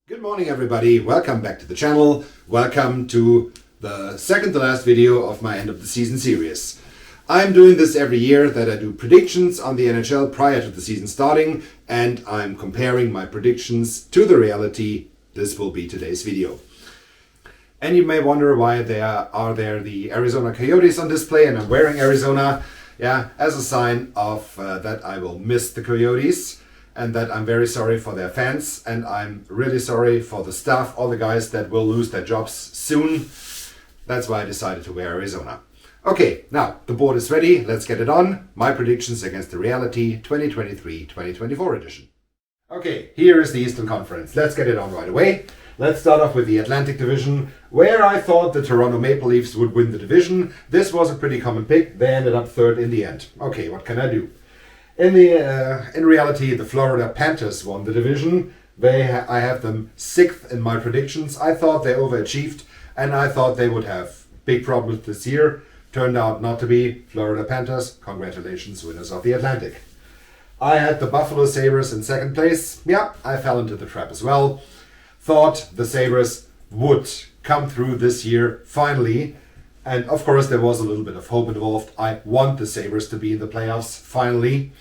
Good morning everybody, welcome back to the channel. Welcome to the second to last video of my end of the season series. I'm doing this every year that I do predictions on the NHL prior to the season starting, and I'm comparing my predictions to the reality. This will be today's video. And you may wonder why there are the Arizona Coyotes on display, and I'm wearing Arizona as a sign of that I will miss the Coyotes. And that I'm very sorry for their fans, and I'm really sorry for the staff, all the guys that will lose their jobs soon. That's why I decided to wear Arizona. Okay, now the board is ready. Let's get it on. My predictions against the reality 2023-2024 edition. Okay, here is the Eastern Conference. Let's get it on right away. Let's start off with the Atlantic Division, where I thought the Toronto Maple Leafs would win the division. This was a pretty common pick. They ended up third in the end. Okay, what can I do? In reality, the Florida Panthers won the division. I have them 6th in my predictions. I thought they overachieved, and I thought they would have big problems this year. Turned out not to be. Florida Panthers, congratulations, winners of the Atlantic. I had the Buffalo Sabres in 2nd place. Yeah, I fell into the trap as well. Thought the Sabres would come through this year finally. And of course, there was a little bit of hope involved. I want the Sabres to be in the playoffs, finally.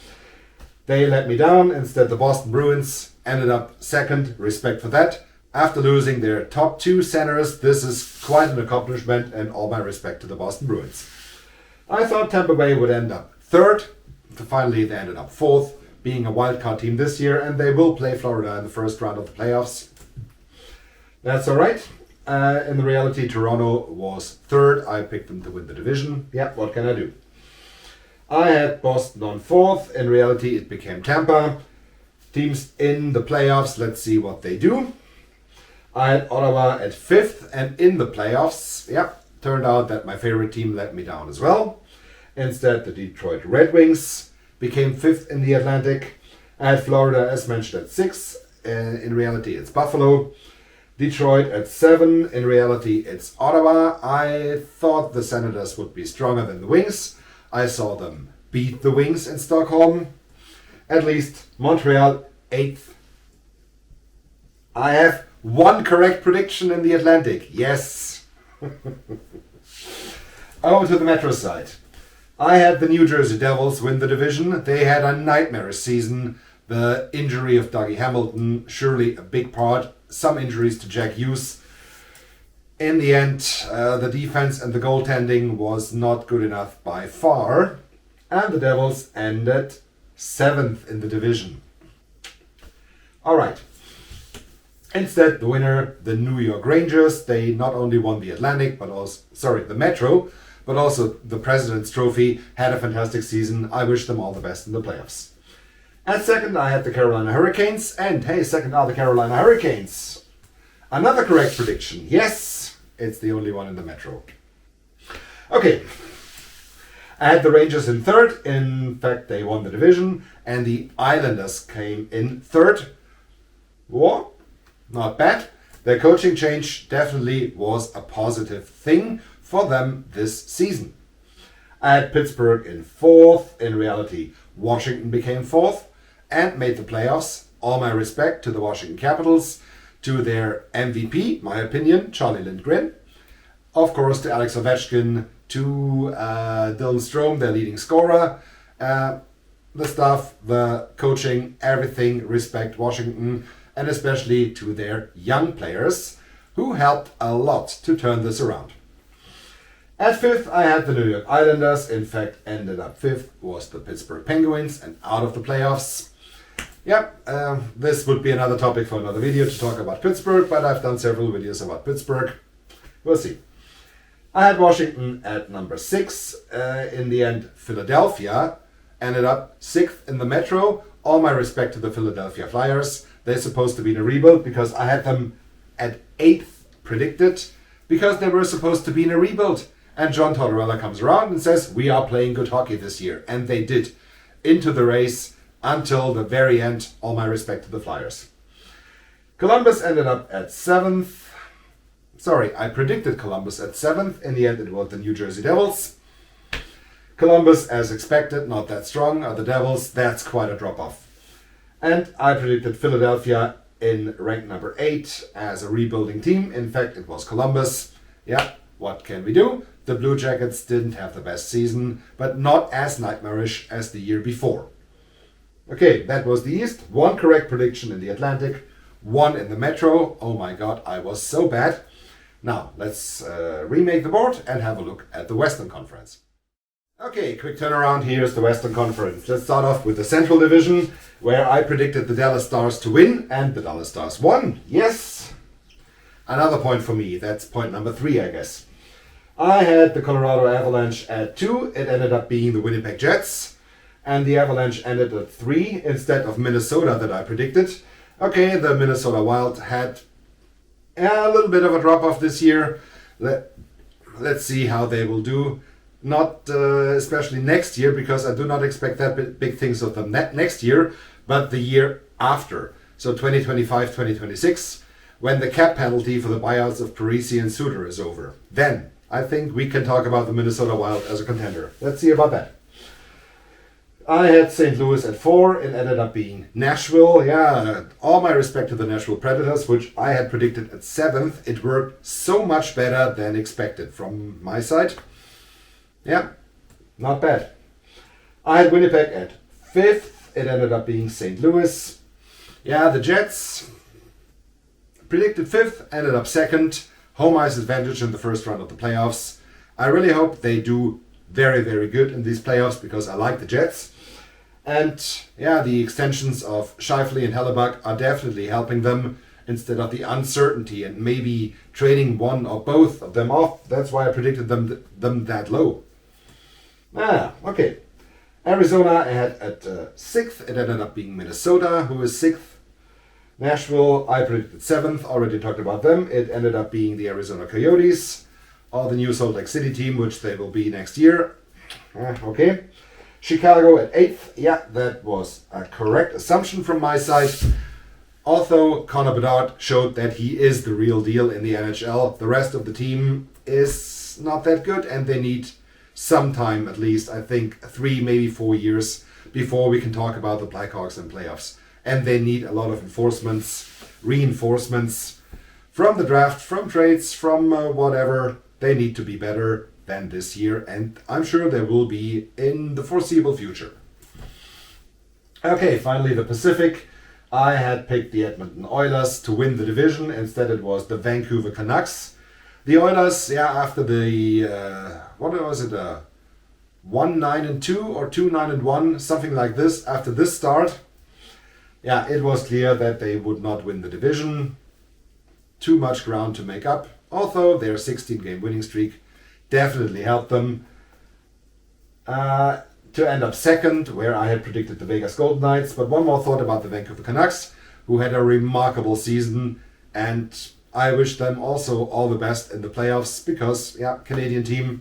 They let me down. Instead, the Boston Bruins ended up 2nd. Respect for that. After losing their top 2 centers, this is quite an accomplishment, and all my respect to the Boston Bruins. I thought Tampa Bay would end up 3rd. Finally, they ended up 4th, being a wildcard team this year, and they will play Florida in the first round of the playoffs. That's all right. In the reality, Toronto was 3rd. I picked them to win the division. Yeah, what can I do? I had Boston on 4th. In reality, it became Tampa. Teams in the playoffs, let's see what they do. I had Ottawa at 5th and in the playoffs. Yeah, turned out that my favorite team let me down as well. Instead, the Detroit Red Wings became 5th in the Atlantic. I had Florida, as mentioned, at 6th. In reality, it's Buffalo. Detroit at 7. In reality, it's Ottawa. I thought the Senators would be stronger than the Wings. I saw them beat the Wings in Stockholm. At least Montreal 8th. I have one correct prediction in the Atlantic. Yes. Over to the Metro side. I had the New Jersey Devils win the division. They had a nightmarish season. The injury of Dougie Hamilton, surely a big part. Some injuries to Jack Hughes. In the end, the defense and the goaltending was not good enough by far. And the Devils ended 7th in the division. All right. Instead, the winner, the New York Rangers, they not only won the Atlantic, the Metro, but also the President's Trophy, had a fantastic season. I wish them all the best in the playoffs. At 2nd, I had the Carolina Hurricanes. And hey, 2nd are the Carolina Hurricanes. Another correct prediction. Yes, it's the only one in the Metro. Okay. I had the Rangers in 3rd. In fact, they won the division. And the Islanders came in 3rd. What? Not bad. Their coaching change definitely was a positive thing for them this season. I had Pittsburgh in 4th. In reality, Washington became 4th. And made the playoffs. All my respect to the Washington Capitals, to their MVP, my opinion, Charlie Lindgren. Of course, to Alex Ovechkin, to Dylan Strome, their leading scorer. The staff, the coaching, everything, respect Washington, and especially to their young players, who helped a lot to turn this around. At 5th, I had the New York Islanders. In fact, ended up 5th was the Pittsburgh Penguins, and out of the playoffs. Yep, this would be another topic for another video to talk about Pittsburgh, but I've done several videos about Pittsburgh. We'll see. I had Washington at number 6. In the end, Philadelphia ended up 6th in the Metro. All my respect to the Philadelphia Flyers. They're supposed to be in a rebuild because I had them at 8th predicted because they were supposed to be in a rebuild. And John Tortorella comes around and says, we are playing good hockey this year. And they did. Into the race. Until the very end, all my respect to the Flyers. Columbus ended up at 7th. Sorry, I predicted Columbus at 7th. In the end, it was the New Jersey Devils. Columbus, as expected, not that strong. The Devils, that's quite a drop-off. And I predicted Philadelphia in rank number 8 as a rebuilding team. In fact, it was Columbus. Yeah, what can we do? The Blue Jackets didn't have the best season, but not as nightmarish as the year before. Okay, that was the East. 1 correct prediction in the Atlantic, 1 in the Metro. Oh my god, I was so bad. Now, let's remake the board and have a look at the Western Conference. Okay, quick turnaround. Here's the Western Conference. Let's start off with the Central Division, where I predicted the Dallas Stars to win, and the Dallas Stars won. Yes! Another point for me. That's point number 3, I guess. I had the Colorado Avalanche at 2. It ended up being the Winnipeg Jets. And the Avalanche ended at 3 instead of Minnesota that I predicted. Okay, the Minnesota Wild had a little bit of a drop-off this year. Let's see how they will do. Not especially next year, because I do not expect that big things of them next year, but the year after. So 2025-2026, when the cap penalty for the buyouts of Parise and Suter is over. Then I think we can talk about the Minnesota Wild as a contender. Let's see about that. I had St. Louis at 4. It ended up being Nashville. Yeah, all my respect to the Nashville Predators, which I had predicted at 7th. It worked so much better than expected from my side. Yeah, not bad. I had Winnipeg at 5th. It ended up being St. Louis. Yeah, the Jets predicted 5th, ended up 2nd. Home ice advantage in the first round of the playoffs. I really hope they do very, very good in these playoffs, because I like the Jets. And yeah, the extensions of Scheifele and Hellebuck are definitely helping them instead of the uncertainty and maybe trading one or both of them off. That's why I predicted them that low. Okay. Arizona I had at 6th. It ended up being Minnesota, who is 6th. Nashville, I predicted 7th. Already talked about them. It ended up being the Arizona Coyotes, or the new Salt Lake City team, which they will be next year. Okay. Chicago at 8th. Yeah, that was a correct assumption from my side. Although Connor Bedard showed that he is the real deal in the NHL, the rest of the team is not that good, and they need some time, at least, I think 3, maybe 4 years before we can talk about the Blackhawks and playoffs. And they need a lot of reinforcements from the draft, from trades, from whatever. They need to be better than this year, and I'm sure they will be in the foreseeable future. Okay, finally the Pacific. I had picked the Edmonton Oilers to win the division. Instead it was the Vancouver Canucks. The Oilers, after the, 1-9-2 or 2-9-1, something like this, after this start, it was clear that they would not win the division. Too much ground to make up, although their 16-game winning streak definitely helped them to end up 2nd, where I had predicted the Vegas Golden Knights. But one more thought about the Vancouver Canucks, who had a remarkable season, and I wish them also all the best in the playoffs, because Canadian team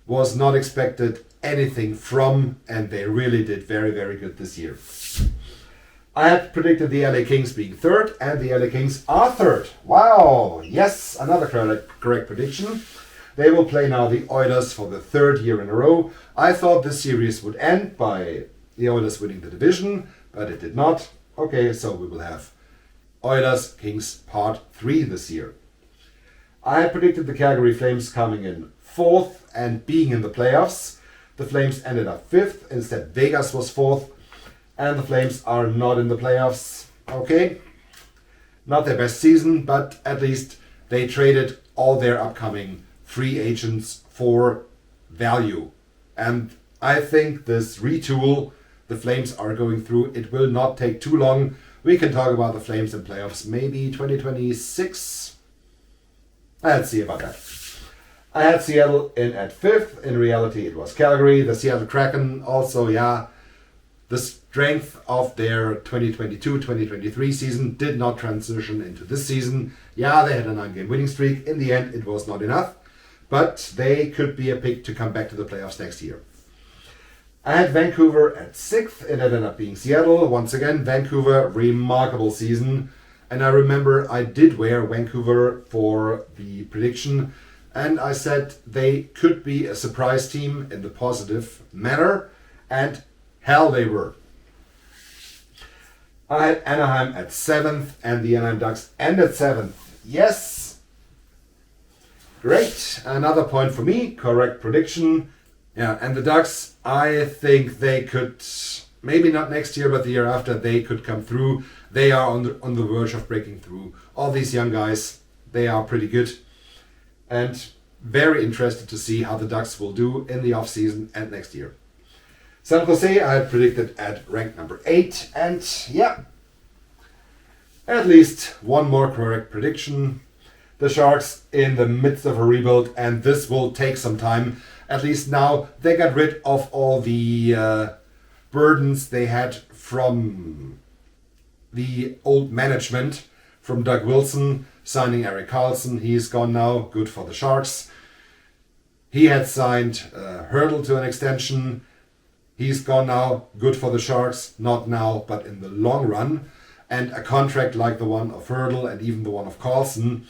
was not expected anything from, and they really did very, very good this year. I had predicted the LA Kings being 3rd, and the LA Kings are 3rd. Wow, yes, another correct prediction. They will play now the Oilers for the 3rd year in a row. I thought this series would end by the Oilers winning the division, but it did not. Okay, so we will have Oilers Kings Part 3 this year. I had predicted the Calgary Flames coming in 4th and being in the playoffs. The Flames ended up 5th. Instead, Vegas was 4th. And the Flames are not in the playoffs. Okay. Not their best season, but at least they traded all their upcoming free agents for value. And I think this retool the Flames are going through, it will not take too long. We can talk about the Flames in playoffs maybe 2026. Let's see about that. I had Seattle in at 5th. In reality, it was Calgary. The Seattle Kraken also, the strength of their 2022-2023 season did not transition into this season. They had a 9-game winning streak. In the end, it was not enough, but they could be a pick to come back to the playoffs next year. I had Vancouver at 6th. It ended up being Seattle. Once again, Vancouver, remarkable season. And I remember I did wear Vancouver for the prediction, and I said they could be a surprise team in the positive manner, and hell they were. I had Anaheim at 7th and the Anaheim Ducks ended 7th. Yes! Great. Another point for me. Correct prediction. Yeah, and the Ducks, I think they could, maybe not next year, but the year after, they could come through. They are on the verge of breaking through. All these young guys, they are pretty good. And very interested to see how the Ducks will do in the offseason and next year. San Jose, I had predicted at rank number 8. And yeah, at least one more correct prediction. The Sharks in the midst of a rebuild, and this will take some time. At least now they got rid of all the burdens they had from the old management, from Doug Wilson signing Erik Karlsson. He's gone now, good for the Sharks. He had signed Hertl to an extension. He's gone now, good for the Sharks. Not now, but in the long run. And a contract like the one of Hertl and even the one of Karlsson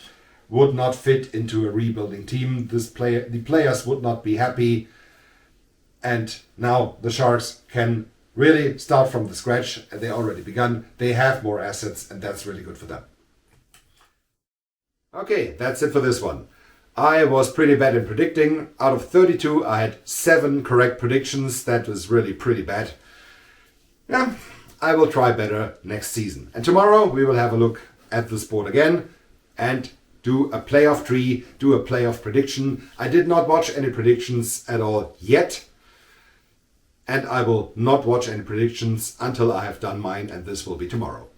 would not fit into a rebuilding team. The players would not be happy. And now the Sharks can really start from the scratch. They already begun. They have more assets, and that's really good for them. Okay, that's it for this one. I was pretty bad in predicting. Out of 32, I had 7 correct predictions. That was really pretty bad. Yeah, I will try better next season. And tomorrow we will have a look at the sport again and do a playoff tree, do a playoff prediction. I did not watch any predictions at all yet. And I will not watch any predictions until I have done mine, and this will be tomorrow.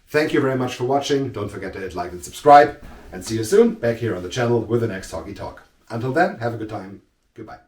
Thank you very much for watching. Don't forget to hit like and subscribe. And see you soon back here on the channel with the next Hockey Talk. Until then, have a good time. Goodbye.